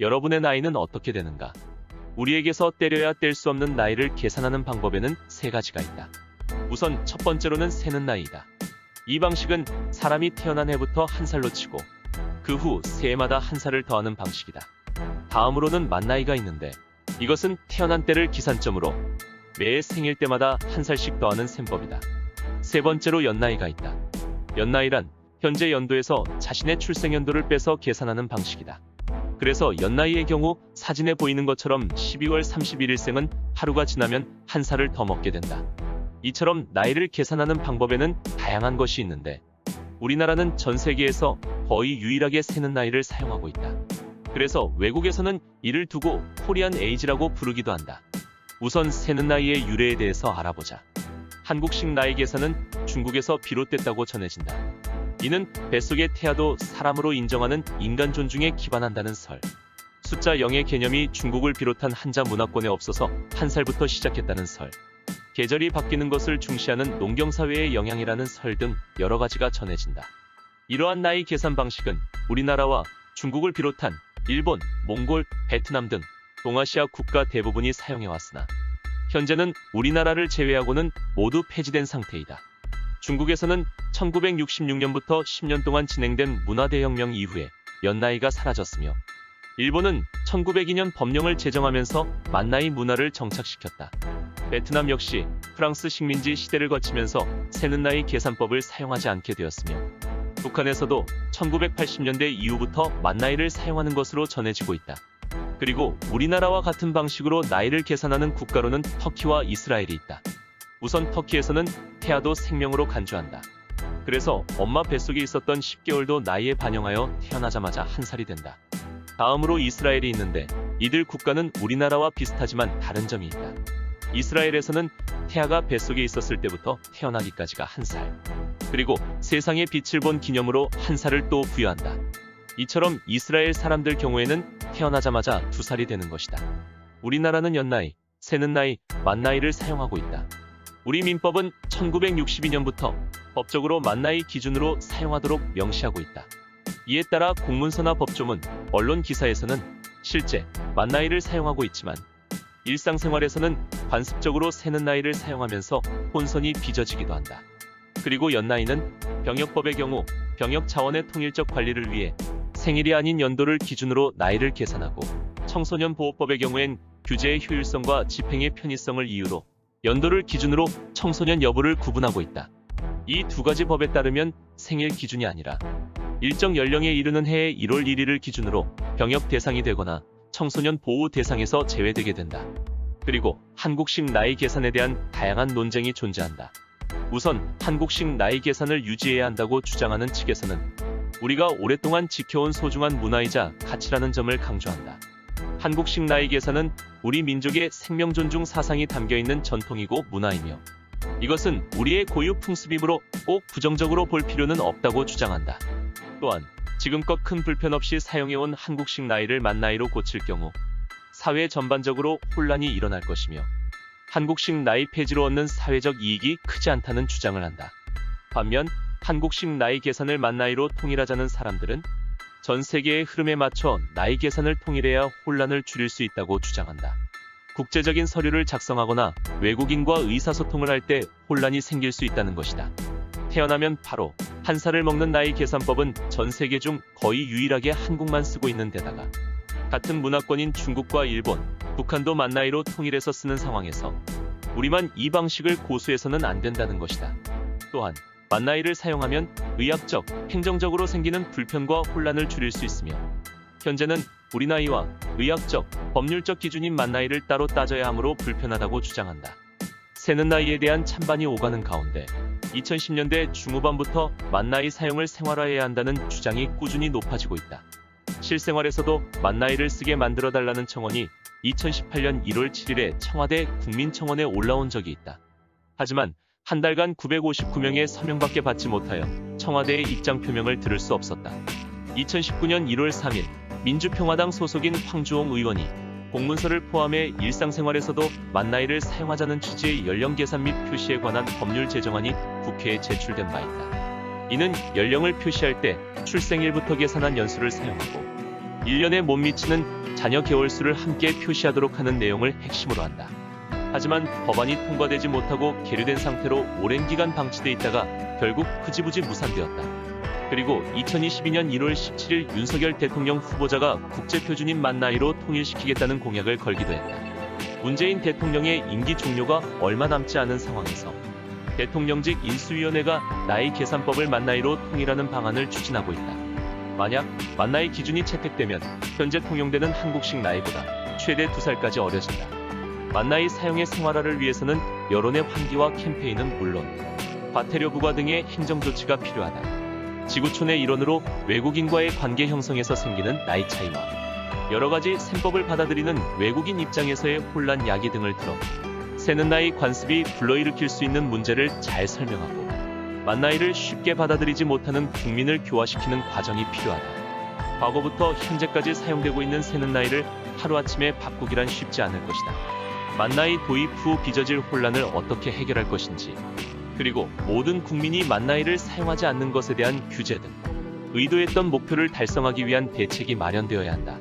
여러분의 나이는 어떻게 되는가? 우리에게서 때려야 뗄 수 없는 나이를 계산하는 방법에는 세 가지가 있다. 우선 첫 번째로는 세는 나이이다. 이 방식은 사람이 태어난 해부터 한 살로 치고 그 후 새해마다 한 살을 더하는 방식이다. 다음으로는 만나이가 있는데 이것은 태어난 때를 기산점으로 매 생일 때마다 한 살씩 더하는 셈법이다. 세 번째로 연나이가 있다. 연나이란 현재 연도에서 자신의 출생 연도를 빼서 계산하는 방식이다. 그래서 연나이의 경우 사진에 보이는 것처럼 12월 31일생은 하루가 지나면 한 살을 더 먹게 된다. 이처럼 나이를 계산하는 방법에는 다양한 것이 있는데 우리나라는 전 세계에서 거의 유일하게 세는 나이를 사용하고 있다. 그래서 외국에서는 이를 두고 코리안 에이지라고 부르기도 한다. 우선 세는 나이의 유래에 대해서 알아보자. 한국식 나이 계산은 중국에서 비롯됐다고 전해진다. 이는 뱃속의 태아도 사람으로 인정하는 인간 존중에 기반한다는 설. 숫자 0의 개념이 중국을 비롯한 한자 문화권에 없어서 한 살부터 시작했다는 설. 계절이 바뀌는 것을 중시하는 농경사회의 영향이라는 설 등 여러 가지가 전해진다. 이러한 나이 계산 방식은 우리나라와 중국을 비롯한 일본, 몽골, 베트남 등 동아시아 국가 대부분이 사용해왔으나 현재는 우리나라를 제외하고는 모두 폐지된 상태이다. 중국에서는 1966년부터 10년 동안 진행된 문화대혁명 이후에 연나이가 사라졌으며 일본은 1902년 법령을 제정하면서 만나이 문화를 정착시켰다. 베트남 역시 프랑스 식민지 시대를 거치면서 세는 나이 계산법을 사용하지 않게 되었으며 북한에서도 1980년대 이후부터 만나이를 사용하는 것으로 전해지고 있다. 그리고 우리나라와 같은 방식으로 나이를 계산하는 국가로는 터키와 이스라엘이 있다. 우선 터키에서는 태아도 생명으로 간주한다. 그래서 엄마 뱃속에 있었던 10개월도 나이에 반영하여 태어나자마자 한 살이 된다. 다음으로 이스라엘이 있는데 이들 국가는 우리나라와 비슷하지만 다른 점이 있다. 이스라엘에서는 태아가 뱃속에 있었을 때부터 태어나기까지가 한 살. 그리고 세상의 빛을 본 기념으로 한 살을 또 부여한다. 이처럼 이스라엘 사람들 경우에는 태어나자마자 2살이 되는 것이다. 우리나라는 연나이, 세는 나이, 만나이를 사용하고 있다. 우리 민법은 1962년부터 법적으로 만나이 기준으로 사용하도록 명시하고 있다. 이에 따라 공문서나 법조문, 언론 기사에서는 실제 만나이를 사용하고 있지만 일상생활에서는 관습적으로 세는 나이를 사용하면서 혼선이 빚어지기도 한다. 그리고 연나이는 병역법의 경우 병역 차원의 통일적 관리를 위해 생일이 아닌 연도를 기준으로 나이를 계산하고 청소년 보호법의 경우엔 규제의 효율성과 집행의 편의성을 이유로 연도를 기준으로 청소년 여부를 구분하고 있다. 이 두 가지 법에 따르면 생일 기준이 아니라 일정 연령에 이르는 해의 1월 1일을 기준으로 병역 대상이 되거나 청소년 보호 대상에서 제외되게 된다. 그리고 한국식 나이 계산에 대한 다양한 논쟁이 존재한다. 우선 한국식 나이 계산을 유지해야 한다고 주장하는 측에서는 우리가 오랫동안 지켜온 소중한 문화이자 가치라는 점을 강조한다. 한국식 나이 계산은 우리 민족의 생명 존중 사상이 담겨있는 전통이고 문화이며 이것은 우리의 고유 풍습이므로 꼭 부정적으로 볼 필요는 없다고 주장한다. 또한 지금껏 큰 불편 없이 사용해온 한국식 나이를 만나이로 고칠 경우 사회 전반적으로 혼란이 일어날 것이며 한국식 나이 폐지로 얻는 사회적 이익이 크지 않다는 주장을 한다. 반면 한국식 나이 계산을 만나이로 통일하자는 사람들은 전 세계의 흐름에 맞춰 나이 계산을 통일해야 혼란을 줄일 수 있다고 주장한다. 국제적인 서류를 작성하거나 외국인과 의사소통을 할 때 혼란이 생길 수 있다는 것이다. 태어나면 바로 한 살을 먹는 나이 계산법은 전 세계 중 거의 유일하게 한국만 쓰고 있는 데다가 같은 문화권인 중국과 일본, 북한도 만나이로 통일해서 쓰는 상황에서 우리만 이 방식을 고수해서는 안 된다는 것이다. 또한 만나이를 사용하면 의학적, 행정적으로 생기는 불편과 혼란을 줄일 수 있으며 현재는 우리 나이와 의학적, 법률적 기준인 만나이를 따로 따져야 하므로 불편하다고 주장한다. 세는 나이에 대한 찬반이 오가는 가운데 2010년대 중후반부터 만나이 사용을 생활화해야 한다는 주장이 꾸준히 높아지고 있다. 실생활에서도 만나이를 쓰게 만들어달라는 청원이 2018년 1월 7일에 청와대 국민청원에 올라온 적이 있다. 하지만 한 달간 959명의 서명밖에 받지 못하여 청와대의 입장 표명을 들을 수 없었다. 2019년 1월 3일 민주평화당 소속인 황주홍 의원이 공문서를 포함해 일상생활에서도 만나이를 사용하자는 취지의 연령 계산 및 표시에 관한 법률 제정안이 국회에 제출된 바 있다. 이는 연령을 표시할 때 출생일부터 계산한 연수를 사용하고 1년에 못 미치는 자녀 개월수를 함께 표시하도록 하는 내용을 핵심으로 한다. 하지만 법안이 통과되지 못하고 계류된 상태로 오랜 기간 방치돼 있다가 결국 흐지부지 무산되었다. 그리고 2022년 1월 17일 윤석열 대통령 후보자가 국제표준인 만 나이로 통일시키겠다는 공약을 걸기도 했다. 문재인 대통령의 임기 종료가 얼마 남지 않은 상황에서 대통령직 인수위원회가 나이 계산법을 만 나이로 통일하는 방안을 추진하고 있다. 만약 만 나이 기준이 채택되면 현재 통용되는 한국식 나이보다 최대 2살까지 어려진다. 만 나이 사용의 생활화를 위해서는 여론의 환기와 캠페인은 물론 과태료 부과 등의 행정 조치가 필요하다. 지구촌의 일원으로 외국인과의 관계 형성에서 생기는 나이 차이와 여러 가지 셈법을 받아들이는 외국인 입장에서의 혼란 야기 등을 들어 세는 나이 관습이 불러일으킬 수 있는 문제를 잘 설명하고 만 나이를 쉽게 받아들이지 못하는 국민을 교화시키는 과정이 필요하다. 과거부터 현재까지 사용되고 있는 세는 나이를 하루아침에 바꾸기란 쉽지 않을 것이다. 만 나이 도입 후 빚어질 혼란을 어떻게 해결할 것인지, 그리고 모든 국민이 만 나이를 사용하지 않는 것에 대한 규제 등 의도했던 목표를 달성하기 위한 대책이 마련되어야 한다.